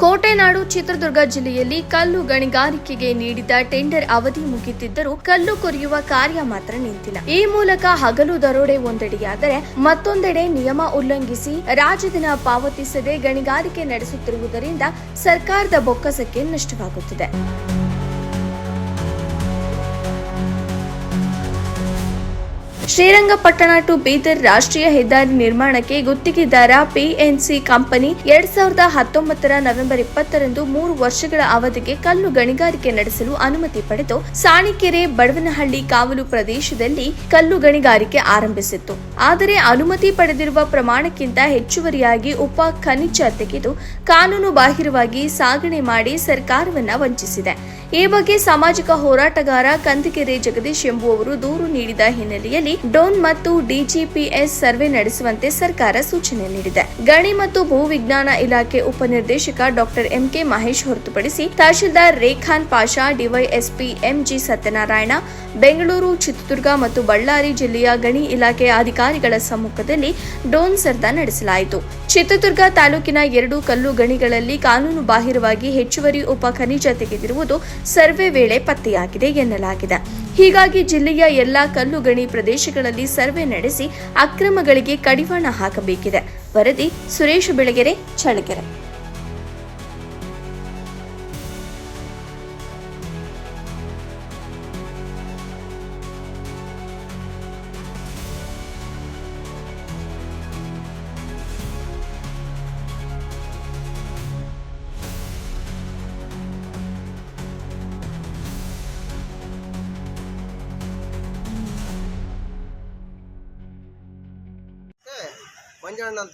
ಕೋಟೆನಾಡು ಚಿತ್ರದುರ್ಗ ಜಿಲ್ಲೆಯಲ್ಲಿ ಕಲ್ಲು ಗಣಿಗಾರಿಕೆಗೆ ನೀಡಿದ ಟೆಂಡರ್ ಅವಧಿ ಮುಗಿದಿದ್ದರೂ ಕಲ್ಲು ಕೊರೆಯುವ ಕಾರ್ಯ ಮಾತ್ರ ನಿಂತಿಲ್ಲ. ಈ ಮೂಲಕ ಹಗಲು ದರೋಡೆ ಒಂದೆಡೆಯಾದರೆ ಮತ್ತೊಂದೆಡೆ ನಿಯಮ ಉಲ್ಲಂಘಿಸಿ ರಾಜಧನ ಪಾವತಿಸದೆ ಗಣಿಗಾರಿಕೆ ನಡೆಸುತ್ತಿರುವುದರಿಂದ ಸರ್ಕಾರದ ಬೊಕ್ಕಸಕ್ಕೆ ನಷ್ಟವಾಗುತ್ತಿದೆ. ಶ್ರೀರಂಗಪಟ್ಟಣ ಟು ಬೀದರ್ ರಾಷ್ಟ್ರೀಯ ಹೆದ್ದಾರಿ ನಿರ್ಮಾಣಕ್ಕೆ ಗುತ್ತಿಗೆದಾರ ಪಿಎನ್ಸಿ ಕಂಪನಿ 2019 ನವೆಂಬರ್ 20ರಂದು 3 ವರ್ಷಗಳ ಅವಧಿಗೆ ಕಲ್ಲು ಗಣಿಗಾರಿಕೆ ನಡೆಸಲು ಅನುಮತಿ ಪಡೆದು ಸಾಣಿಕೆರೆ ಬಡವನಹಳ್ಳಿ ಕಾವಲು ಪ್ರದೇಶದಲ್ಲಿ ಕಲ್ಲು ಗಣಿಗಾರಿಕೆ ಆರಂಭಿಸಿತ್ತು. ಆದರೆ ಅನುಮತಿ ಪಡೆದಿರುವ ಪ್ರಮಾಣಕ್ಕಿಂತ ಹೆಚ್ಚುವರಿಯಾಗಿ ಉಪ ಖನಿಜ ತೆಗೆದು ಕಾನೂನು ಬಾಹಿರವಾಗಿ ಸಾಗಣೆ ಮಾಡಿ ಸರ್ಕಾರವನ್ನ ವಂಚಿಸಿದೆ. ಈ ಬಗ್ಗೆ ಸಾಮಾಜಿಕ ಹೋರಾಟಗಾರ ಕಂದಿಗೆರೆ ಜಗದೀಶ್ ಎಂಬುವವರು ದೂರು ನೀಡಿದ ಹಿನ್ನೆಲೆಯಲ್ಲಿ ಡ್ರೋನ್ ಮತ್ತು ಡಿಜಿಪಿಎಸ್ ಸರ್ವೆ ನಡೆಸುವಂತೆ ಸರ್ಕಾರ ಸೂಚನೆ ನೀಡಿದೆ. ಗಣಿ ಮತ್ತು ಭೂ ವಿಜ್ಞಾನ ಇಲಾಖೆ ಉಪನಿರ್ದೇಶಕ ಡಾಕ್ಟರ್ ಎಂಕೆ ಮಹೇಶ್ ಹೊರತುಪಡಿಸಿ ತಹಶೀಲ್ದಾರ್ ರೇಖಾನ್ ಪಾಷಾ, ಡಿವೈಎಸ್ಪಿ ಎಂಜಿ ಸತ್ಯನಾರಾಯಣ, ಬೆಂಗಳೂರು, ಚಿತ್ರದುರ್ಗ ಮತ್ತು ಬಳ್ಳಾರಿ ಜಿಲ್ಲೆಯ ಗಣಿ ಇಲಾಖೆಯ ಅಧಿಕಾರಿಗಳ ಸಮ್ಮುಖದಲ್ಲಿ ಡ್ರೋನ್ ಸರ್ವೆ ನಡೆಸಲಾಯಿತು. ಚಿತ್ರದುರ್ಗ ತಾಲೂಕಿನ 2 ಕಲ್ಲು ಗಣಿಗಳಲ್ಲಿ ಕಾನೂನು ಬಾಹಿರವಾಗಿ ಹೆಚ್ಚುವರಿ ಉಪ ಖನಿಜ ತೆಗೆದಿರುವುದು ಸರ್ವೆ ವೇಳೆ ಪತ್ತೆಯಾಗಿದೆ ಎನ್ನಲಾಗಿದೆ. ಹೀಗಾಗಿ ಜಿಲ್ಲೆಯ ಎಲ್ಲಾ ಕಲ್ಲು ಗಣಿ ಪ್ರದೇಶಗಳಲ್ಲಿ ಸರ್ವೆ ನಡೆಸಿ ಅಕ್ರಮಗಳಿಗೆ ಕಡಿವಾಣ ಹಾಕಬೇಕಿದೆ. ವರದಿ ಸುರೇಶ್ ಬೆಳಗೆರೆ, ಚಳ್ಳಕೆರೆ. ಮಂಜಣ್ಣ ಅಂತ